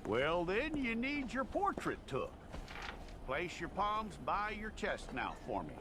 Well, then you need your portrait took. Place your palms by your chest now for me.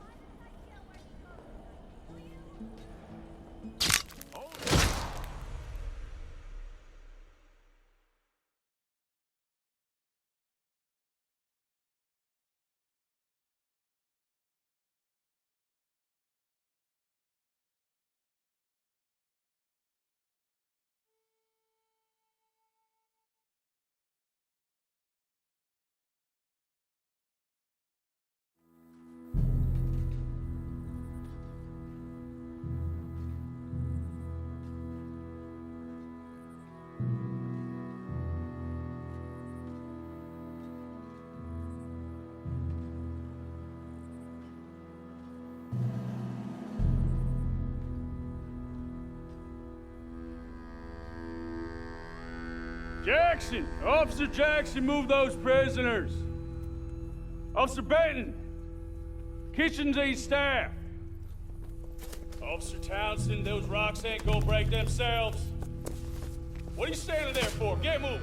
Jackson! Officer Jackson, move those prisoners! Officer Benton! Kitchens aid staff! Officer Townsend, those rocks ain't gonna break themselves. What are you standing there for? Get moving!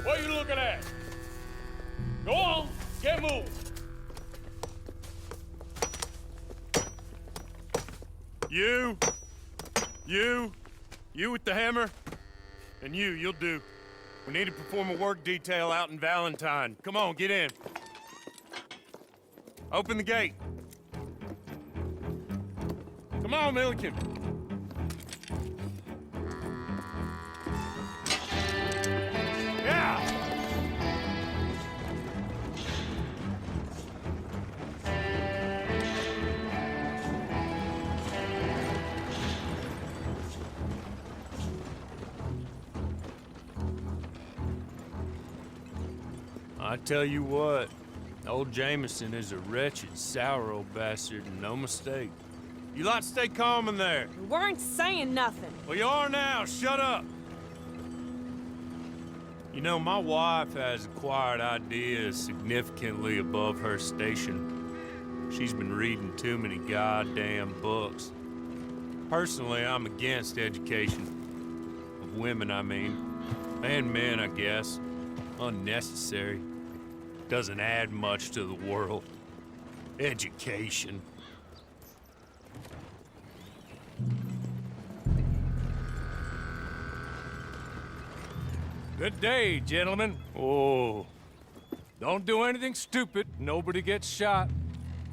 What are you looking at? Go on, get moving! You with the hammer? And you'll do. We need to perform a work detail out in Valentine. Come on, get in. Open the gate. Come on, Milliken. Yeah! I tell you what, old Jameson is a wretched, sour old bastard, and no mistake. You lot stay calm in there. We weren't saying nothing. Well, you are now. Shut up. You know, my wife has acquired ideas significantly above her station. She's been reading too many goddamn books. Personally, I'm against education. Of women, I mean. And men, I guess. Unnecessary. Doesn't add much to the world. Education. Good day, gentlemen. Oh. Don't do anything stupid. Nobody gets shot.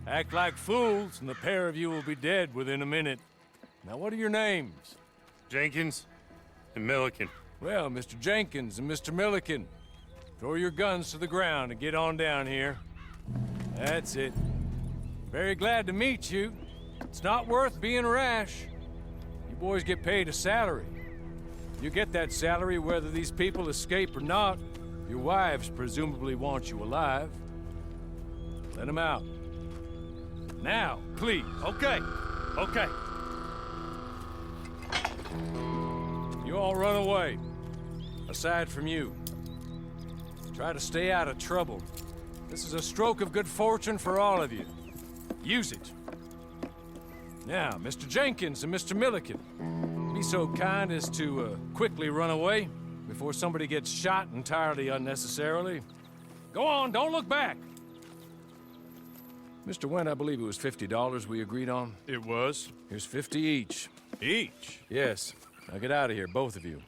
Act like fools, and the pair of you will be dead within a minute. Now, what are your names? Jenkins and Milliken. Well, Mr. Jenkins and Mr. Milliken, throw your guns to the ground and get on down here. That's it. Very glad to meet you. It's not worth being rash. You boys get paid a salary. You get that salary whether these people escape or not. Your wives presumably want you alive. Let them out. Now, please. Okay. You all run away. Aside from you. Try to stay out of trouble. This is a stroke of good fortune for all of you. Use it. Now, Mr. Jenkins and Mr. Milliken, be so kind as to quickly run away before somebody gets shot entirely unnecessarily. Go on, don't look back. Mr. Wendt, I believe it was $50 we agreed on. It was. Here's 50 each. Each? Yes. Now get out of here, both of you.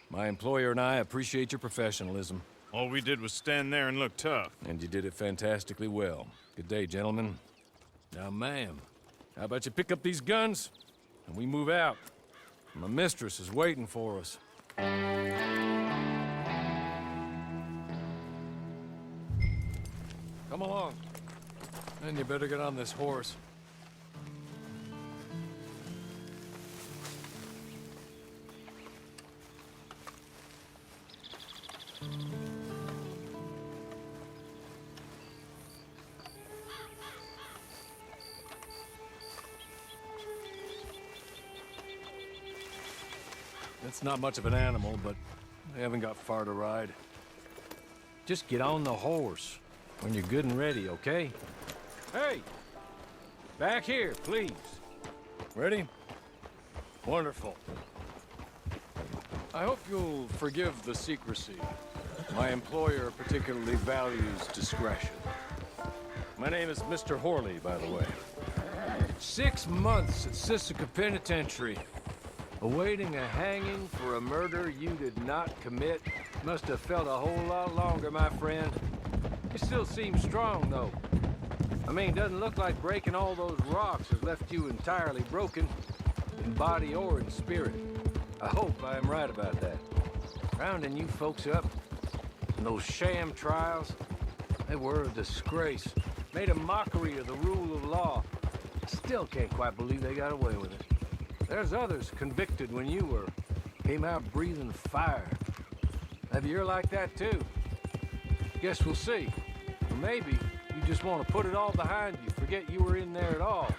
My employer and I appreciate your professionalism. All we did was stand there and look tough. And you did it fantastically well. Good day, gentlemen. Now, ma'am, how about you pick up these guns and we move out? My mistress is waiting for us. Come along. And you better get on this horse. It's not much of an animal, but they haven't got far to ride. Just get on the horse when you're good and ready, okay? Hey! Back here, please. Ready? Wonderful. I hope you'll forgive the secrecy. My employer particularly values discretion. My name is Mr. Horley, by the way. 6 months at Sisika Penitentiary, awaiting a hanging for a murder you did not commit. Must have felt a whole lot longer, my friend. You still seem strong, though. I mean, doesn't look like breaking all those rocks has left you entirely broken, in body or in spirit. I hope I am right about that. Rounding you folks up, and those sham trials, they were a disgrace. Made a mockery of the rule of law. Still can't quite believe they got away with it. There's others convicted when you were. Came out breathing fire. Maybe you're like that too. Guess we'll see. Or maybe you just want to put it all behind you, forget you were in there at all.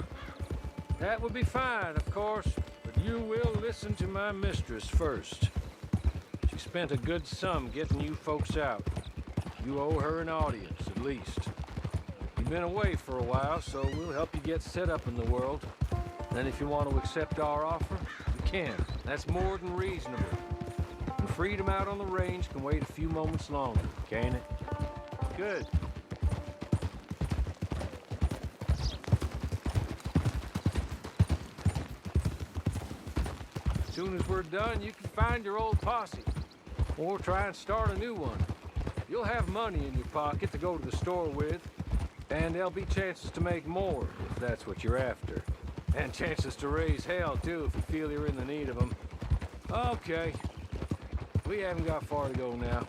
That would be fine, of course, but you will listen to my mistress first. She spent a good sum getting you folks out. You owe her an audience, at least. You've been away for a while, so we'll help you get set up in the world. Then if you want to accept our offer, you can. That's more than reasonable. And freedom out on the range can wait a few moments longer, can't it? Good. As soon as we're done, you can find your old posse. Or try and start a new one. You'll have money in your pocket to go to the store with. And there'll be chances to make more, if that's what you're after. And chances to raise hell, too, if you feel you're in the need of them. Okay. We haven't got far to go now.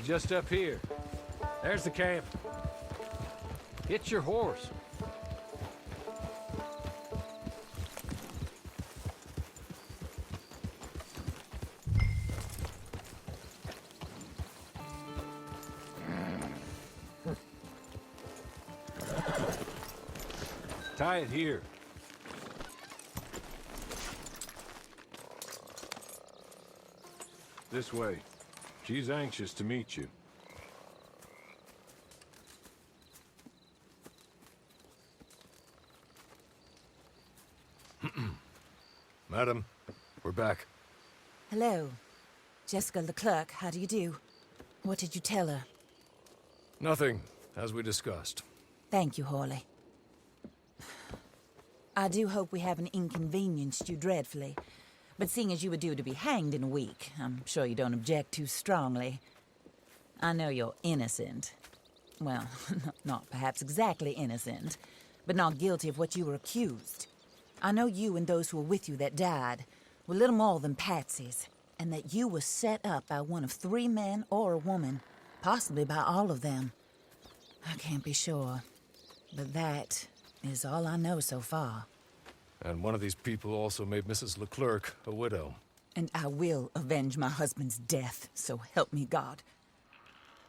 Just up here. There's the camp. Get your horse. Tie it here. This way. She's anxious to meet you. Madam, we're back. Hello. Jessica Leclerc, how do you do? What did you tell her? Nothing, as we discussed. Thank you, Horley. I do hope we haven't inconvenienced you dreadfully. But seeing as you were due to be hanged in a week, I'm sure you don't object too strongly. I know you're innocent. Well, not perhaps exactly innocent, but not guilty of what you were accused. I know you and those who were with you that died were little more than patsies, and that you were set up by one of 3 men or a woman, possibly by all of them. I can't be sure, but that is all I know so far. And one of these people also made Mrs. Leclerc a widow. And I will avenge my husband's death, so help me God.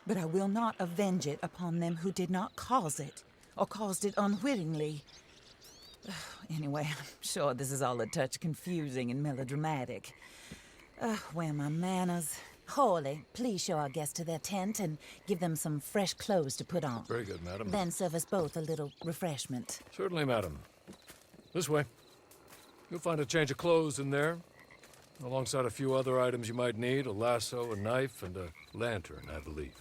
But I will not avenge it upon them who did not cause it, or caused it unwittingly. Anyway, I'm sure this is all a touch confusing and melodramatic. Where are my manners? Horley, please show our guests to their tent and give them some fresh clothes to put on. Very good, madam. Then serve us both a little refreshment. Certainly, madam. This way. You'll find a change of clothes in there, alongside a few other items you might need, a lasso, a knife, and a lantern, I believe.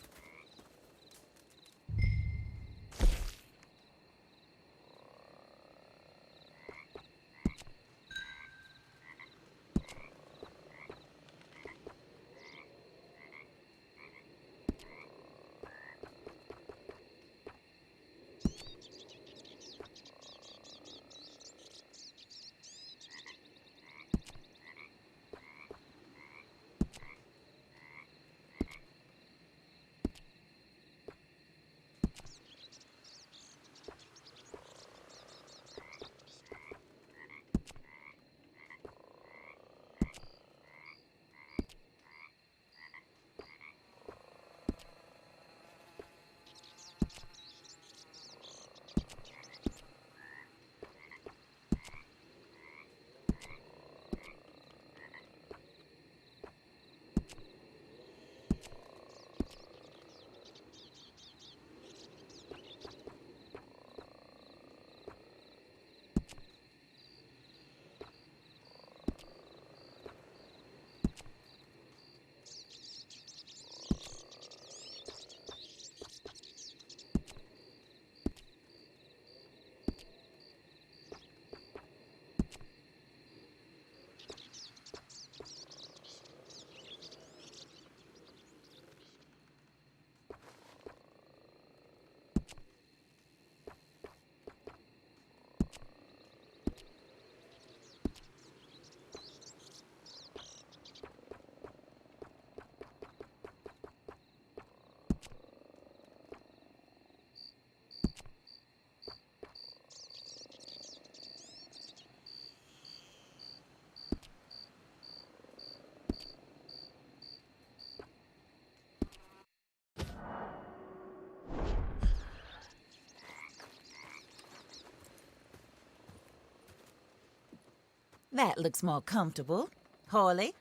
That looks more comfortable. Hawley,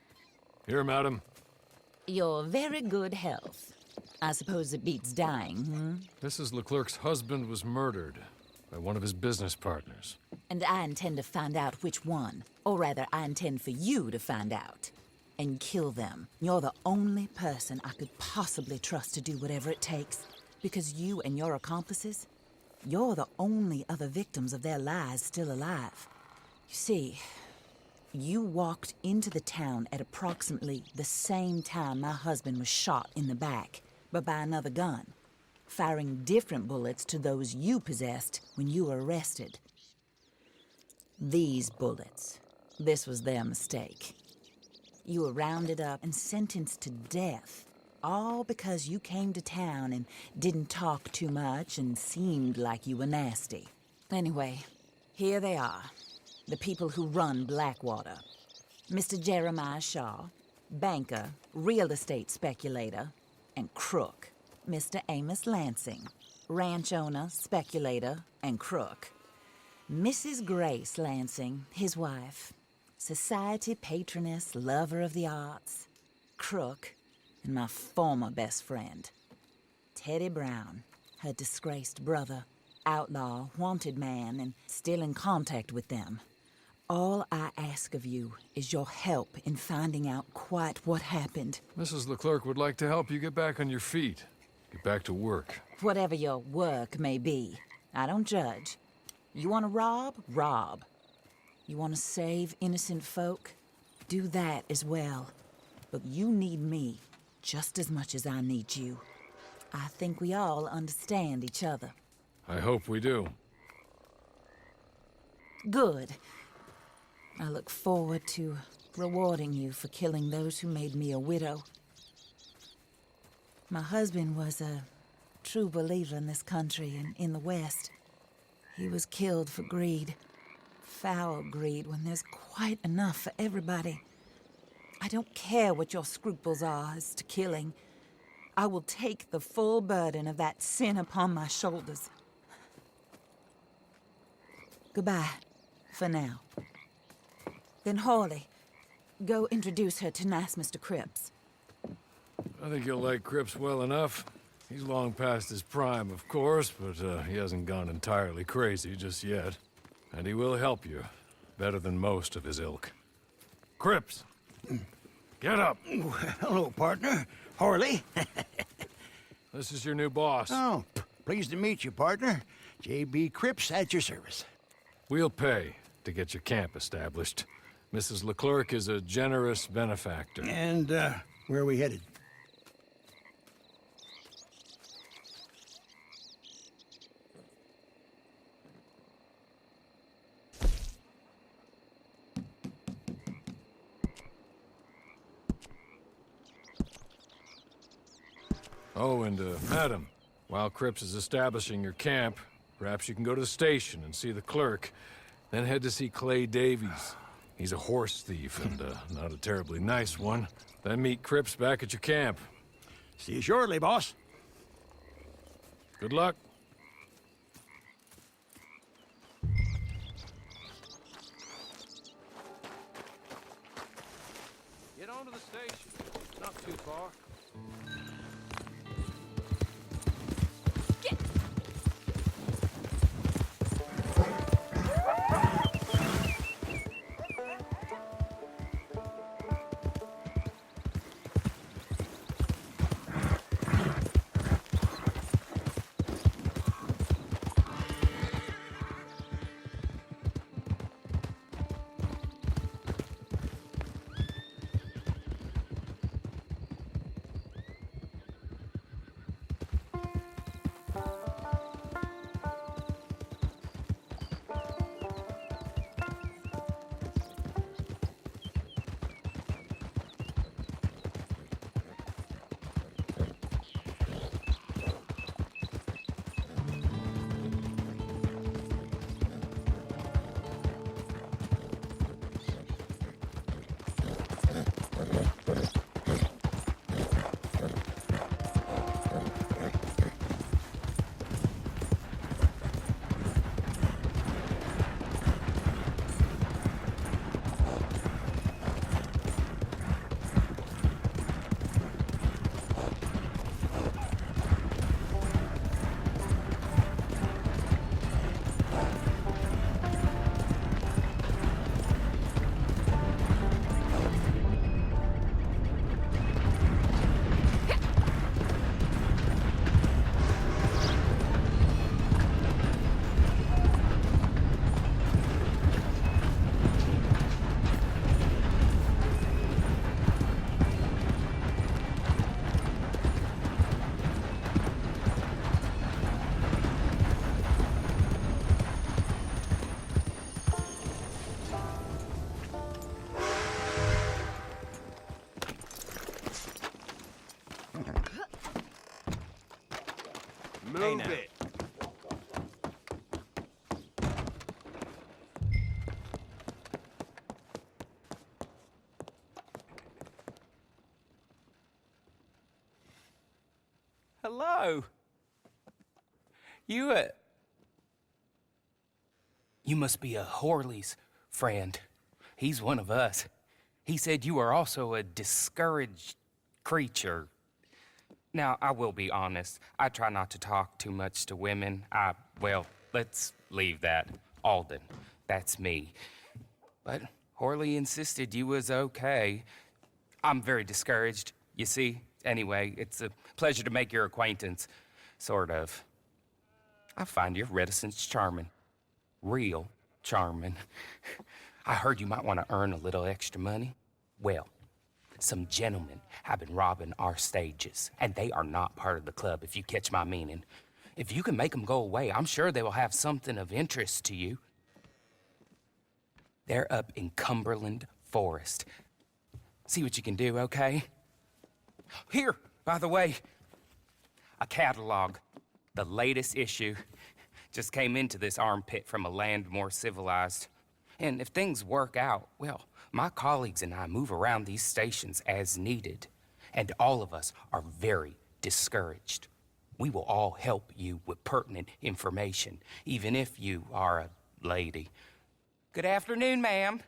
Here, madam. your very good health. I suppose it beats dying, hmm? Mrs. Leclerc's husband was murdered by one of his business partners. And I intend to find out which one. Or rather, I intend for you to find out. And kill them. You're the only person I could possibly trust to do whatever it takes. Because you and your accomplices, you're the only other victims of their lies still alive. You see, you walked into the town at approximately the same time my husband was shot in the back, but by another gun, firing different bullets to those you possessed when you were arrested. These bullets, this was their mistake. You were rounded up and sentenced to death, all because you came to town and didn't talk too much and seemed like you were nasty. Anyway, here they are, the people who run Blackwater. Mr. Jeremiah Shaw, banker, real estate speculator, and crook. Mr. Amos Lansing, ranch owner, speculator, and crook. Mrs. Grace Lansing, his wife, society patroness, lover of the arts, crook, and my former best friend. Teddy Brown, her disgraced brother, outlaw, wanted man, and still in contact with them. All I ask of you is your help in finding out quite what happened. Mrs. Leclerc would like to help you get back on your feet. Get back to work. Whatever your work may be, I don't judge. You want to rob? Rob. You want to save innocent folk? Do that as well. But you need me just as much as I need you. I think we all understand each other. I hope we do. Good. I look forward to rewarding you for killing those who made me a widow. My husband was a true believer in this country and in the West. He was killed for greed. Foul greed when there's quite enough for everybody. I don't care what your scruples are as to killing. I will take the full burden of that sin upon my shoulders. Goodbye, for now. Then Hawley, go introduce her to nice Mr. Cripps. I think you'll like Cripps well enough. He's long past his prime, of course, but he hasn't gone entirely crazy just yet. And he will help you, better than most of his ilk. Cripps! Get up! Hello, partner. Harley. This is your new boss. Oh, pleased to meet you, partner. J.B. Cripps at your service. We'll pay to get your camp established. Mrs. Leclerc is a generous benefactor. And, where are we headed? Oh, and, madam, while Cripps is establishing your camp, perhaps you can go to the station and see the clerk, then head to see Clay Davies. He's a horse thief and, not a terribly nice one. Then meet Cripps back at your camp. See you shortly, boss. Good luck. Get on to the station. It's not too far. Move it. Hello. You must be a Horley's friend. He's one of us. He said you are also a discouraged creature. Now, I will be honest. I try not to talk too much to women. Well, let's leave that. Alden, that's me. But Horley insisted you was okay. I'm very discouraged, you see. Anyway, it's a pleasure to make your acquaintance. Sort of. I find your reticence charming. Real charming. I heard you might want to earn a little extra money. Well, some gentlemen have been robbing our stages, and they are not part of the club, if you catch my meaning. If you can make them go away, I'm sure they will have something of interest to you. They're up in Cumberland Forest. See what you can do, okay? Here, by the way, a catalog. The latest issue just came into this armpit from a land more civilized. And if things work out, well, my colleagues and I move around these stations as needed. And all of us are very discouraged. We will all help you with pertinent information, even if you are a lady. Good afternoon, ma'am.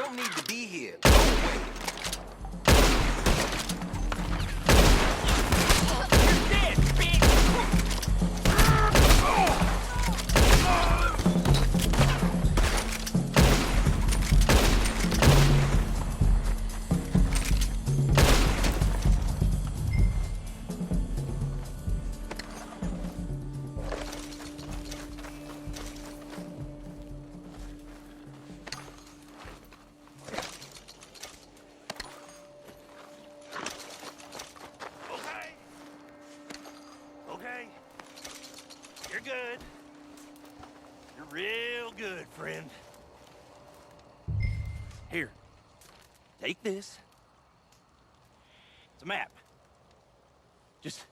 don't need to be here. friend. Here. Take this. It's a map. Just...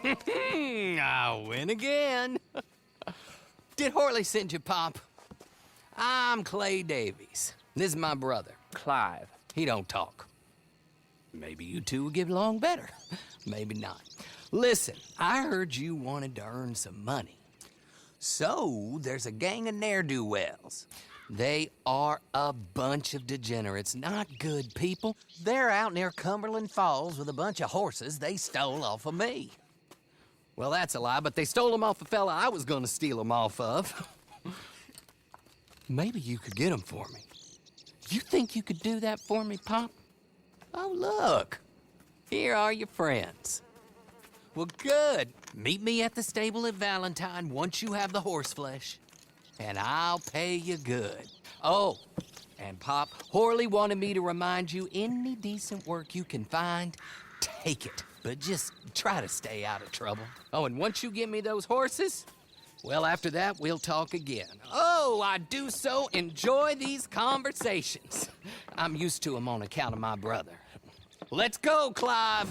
I win again. Did Horley send you, Pop? I'm Clay Davies. This is my brother, Clive. He don't talk. Maybe you two will get along better. Maybe not. Listen, I heard you wanted to earn some money. So, there's a gang of ne'er-do-wells. They are a bunch of degenerates, not good people. They're out near Cumberland Falls with a bunch of horses they stole off of me. Well, that's a lie, but they stole them off a fella I was gonna steal them off of. Maybe you could get them for me. You think you could do that for me, Pop? Oh, look. Here are your friends. Well, good. Meet me at the stable at Valentine once you have the horse flesh, and I'll pay you good. Oh, and Pop, Horley wanted me to remind you, any decent work you can find, take it. But just try to stay out of trouble. Oh, and once you give me those horses, well, after that, we'll talk again. Oh, I do so enjoy these conversations. I'm used to them on account of my brother. Let's go, Clive.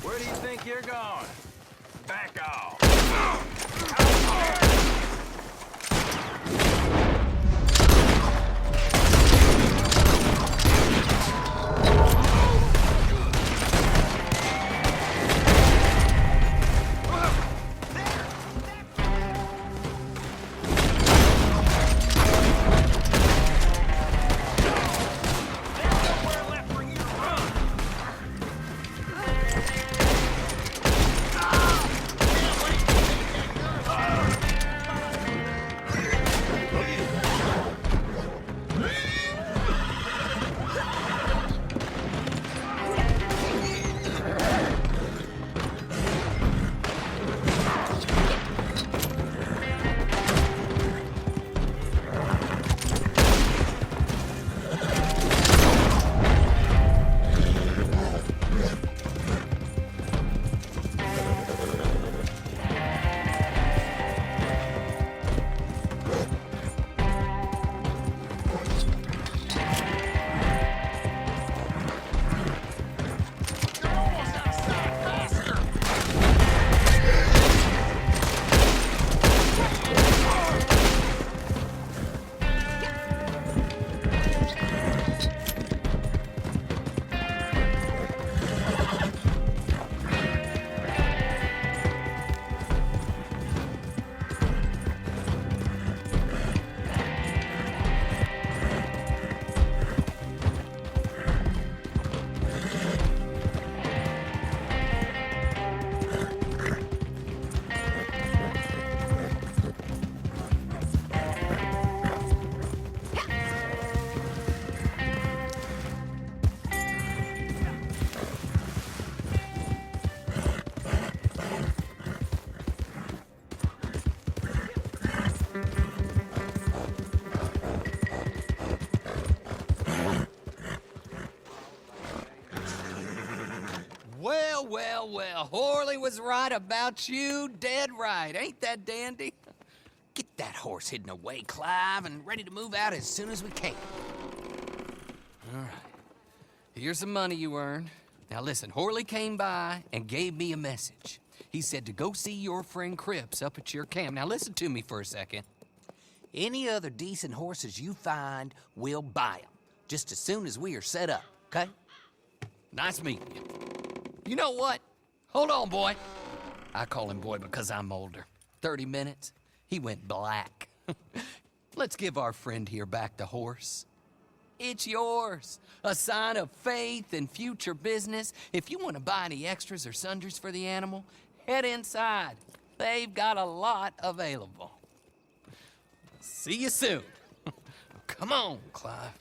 Where do you think you're going? Back off. Well, Horley was right about you, dead right. Ain't that dandy? Get that horse hidden away, Clive, and ready to move out as soon as we can. All right. Here's the money you earned. Now listen, Horley came by and gave me a message. He said to go see your friend Cripps up at your camp. Now listen to me for a second. Any other decent horses you find, we'll buy them. Just as soon as we are set up, okay? Nice meeting you. You know what? Hold on, boy. I call him boy because I'm older. 30 minutes, he went black. Let's give our friend here back the horse. It's yours. A sign of faith and future business. If you want to buy any extras or sundries for the animal, head inside. They've got a lot available. See you soon. Come on, Clive.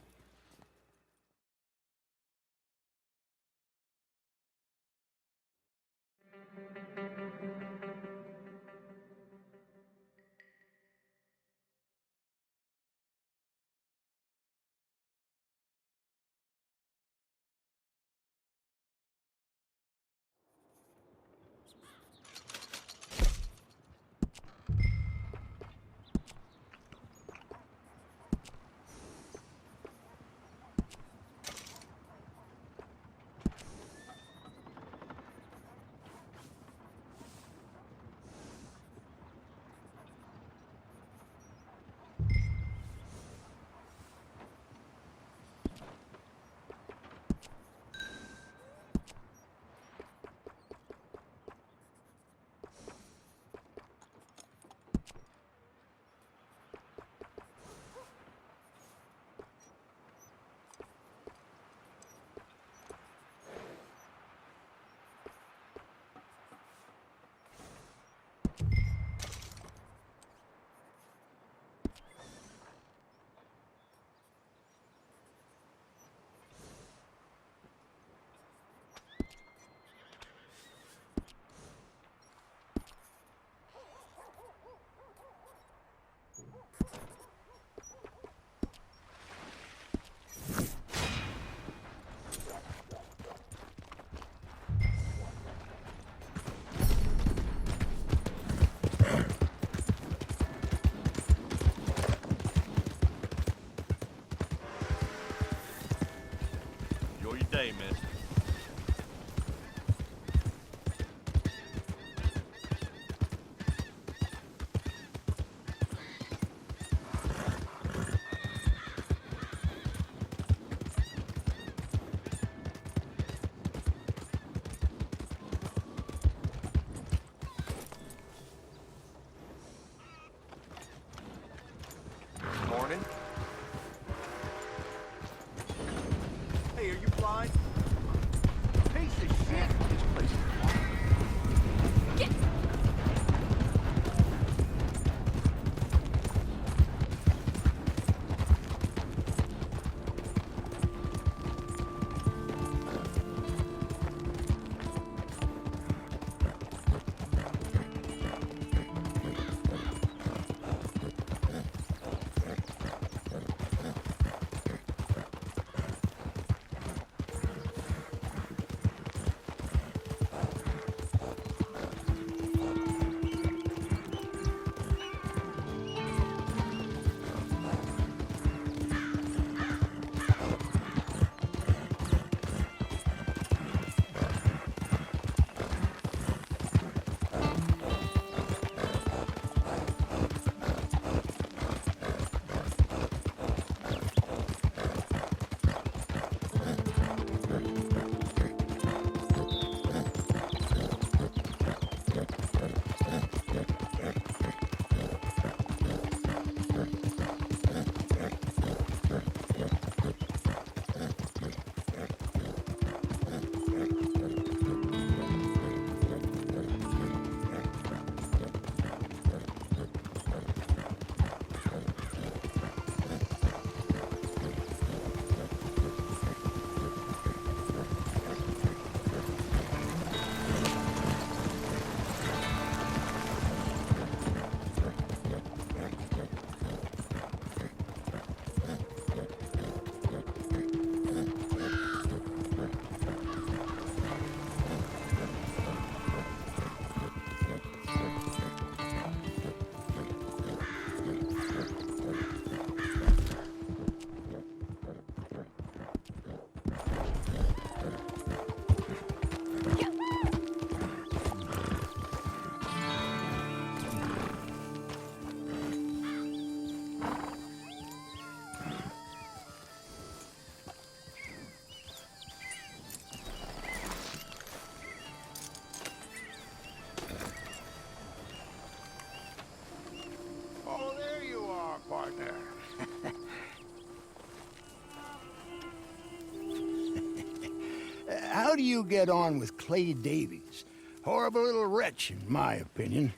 how do you get on with Clay Davies? Horrible little wretch, in my opinion.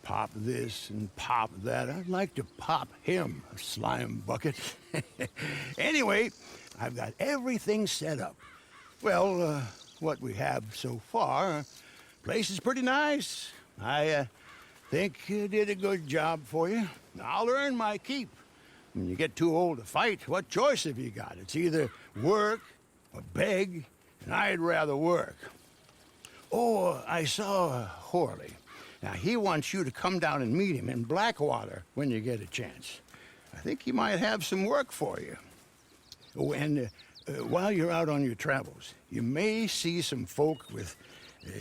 Pop this and pop that. I'd like to pop him, a slime bucket. Anyway, I've got everything set up. Well, what we have so far, place is pretty nice. I think you did a good job for you. I'll earn my keep. When you get too old to fight, what choice have you got? It's either work or beg, and I'd rather work. Oh, I saw Horley. Now, he wants you to come down and meet him in Blackwater when you get a chance. I think he might have some work for you. Oh, and while you're out on your travels, you may see some folk with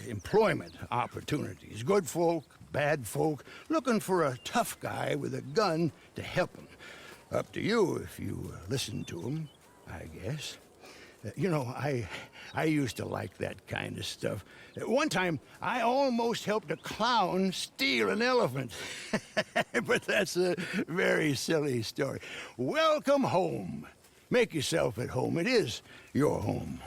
employment opportunities. Good folk, bad folk, looking for a tough guy with a gun to help them. Up to you if you listen to them, I guess. You know, I used to like that kind of stuff. One time, I almost helped a clown steal an elephant. But that's a very silly story. Welcome home. Make yourself at home. It is your home.